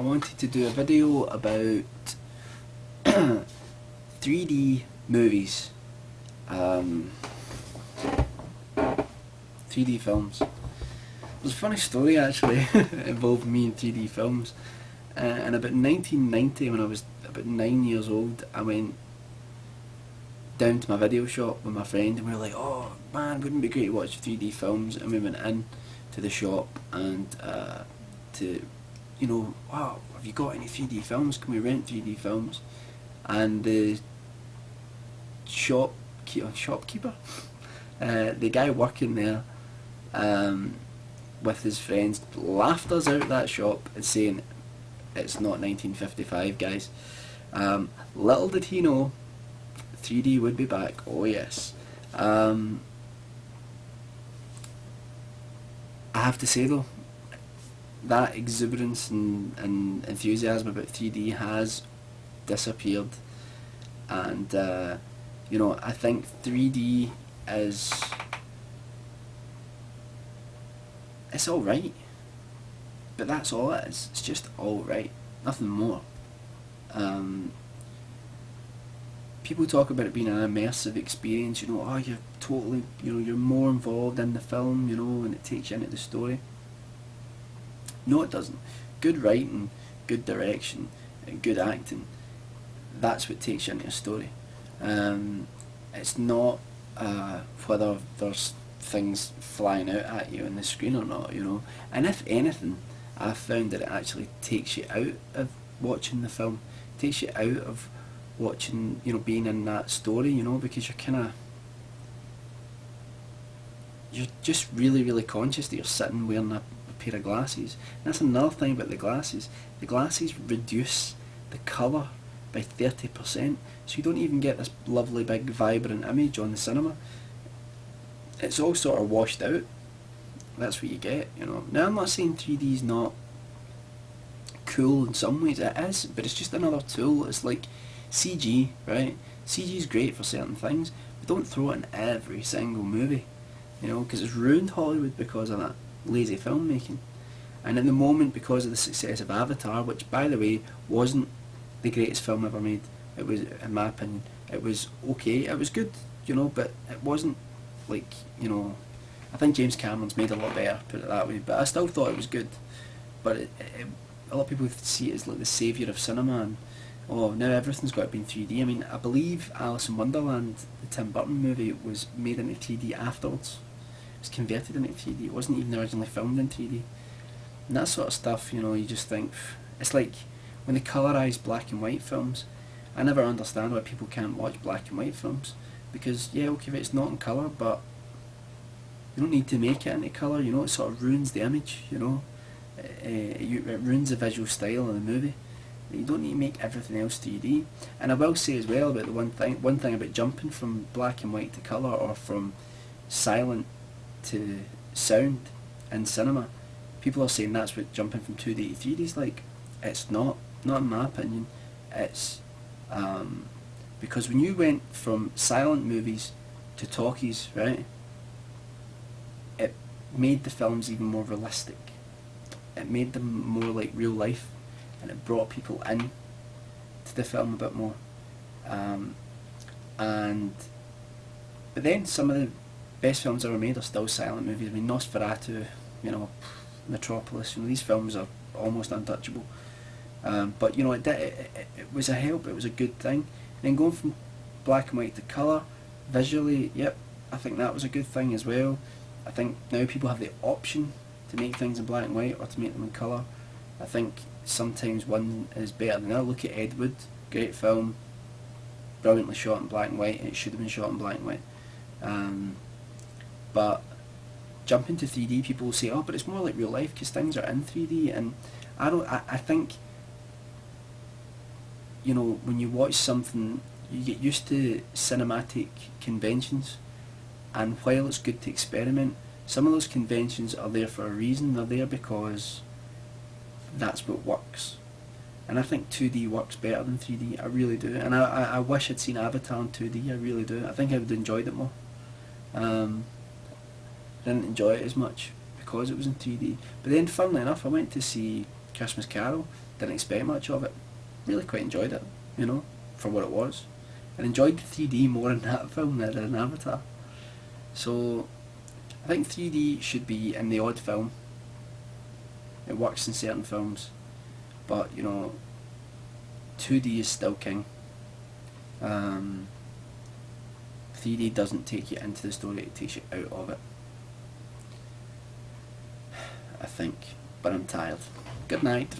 wanted to do a video about 3D movies, 3D films. There's a funny story actually involving me in 3D films. In about 1990, when I was about 9 years old, I went down to my video shop with my friend and we were like, oh man, wouldn't it be great to watch 3D films? And we went in to the shop and wow, have you got any 3D films? Can we rent 3D films? And the shopkeeper, the guy working there with his friends, laughed us out of that shop and saying, it's not 1955, guys. Little did he know 3D would be back. Oh yes. I have to say though, that exuberance and enthusiasm about 3D has disappeared, and I think 3D it's alright, but that's all it is. It's just alright, nothing more. People talk about it being an immersive experience, oh, you're totally, you're more involved in the film, and it takes you into the story. No, it doesn't. Good writing, good direction, and good acting, that's what takes you into a story. It's not whether there's things flying out at you on the screen or not, And if anything, I've found that it actually takes you out of watching the film. It takes you out of watching, being in that story, because you're just really conscious that you're sitting wearing a pair of glasses. And that's another thing about the glasses. The glasses reduce the colour by 30%, so you don't even get this lovely big vibrant image on the cinema. It's all sort of washed out. That's what you get, Now I'm not saying 3D is not cool in some ways, it is, but it's just another tool. It's like CG, right? CG is great for certain things, but don't throw it in every single movie, because it's ruined Hollywood because of that lazy filmmaking. And at the moment, because of the success of Avatar, which by the way wasn't the greatest film ever made, it was, in my opinion, it was okay, it was good, but it wasn't like, I think James Cameron's made a lot better, put it that way, but I still thought it was good. But a lot of people see it as like the saviour of cinema, and oh, now everything's got to be in 3D. I mean, I believe Alice in Wonderland, the Tim Burton movie, was made into 3D afterwards. It was converted into 3D. It wasn't even originally filmed in 3D. And that sort of stuff, you just think, it's like when they colorise black and white films. I never understand why people can't watch black and white films, because yeah, okay, if it's not in colour, but you don't need to make it into colour, it sort of ruins the image, it ruins the visual style of the movie. You don't need to make everything else 3D. And I will say as well about the one thing about jumping from black and white to colour, or from silent to sound in cinema. People are saying that's what jumping from 2D to 3D is like. It's not in my opinion. It's because when you went from silent movies to talkies, right, it made the films even more realistic. It made them more like real life, and it brought people in to the film a bit more. But then some of the best films ever made are still silent movies. I mean, Nosferatu, Metropolis, these films are almost untouchable. But it was a help, it was a good thing. And then going from black and white to colour, visually, yep, I think that was a good thing as well. I think now people have the option to make things in black and white or to make them in colour. I think sometimes one is better than the other. Look at Ed Wood, great film, brilliantly shot in black and white, and it should have been shot in black and white. But jumping to 3D, people will say, oh, but it's more like real life because things are in 3D, and I think, when you watch something, you get used to cinematic conventions, and while it's good to experiment, some of those conventions are there for a reason. They're there because that's what works. And I think 2D works better than 3D, I really do. And I wish I'd seen Avatar in 2D, I really do. I think I would have enjoyed it more. Didn't enjoy it as much because it was in 3D. But then, funnily enough, I went to see Christmas Carol. Didn't expect much of it. Really quite enjoyed it, you know, for what it was. And enjoyed the 3D more in that film than in Avatar. So I think 3D should be in the odd film. It works in certain films, but you know, 2D is still king. 3D doesn't take you into the story, it takes you out of it, I think. But I'm tired. Good night.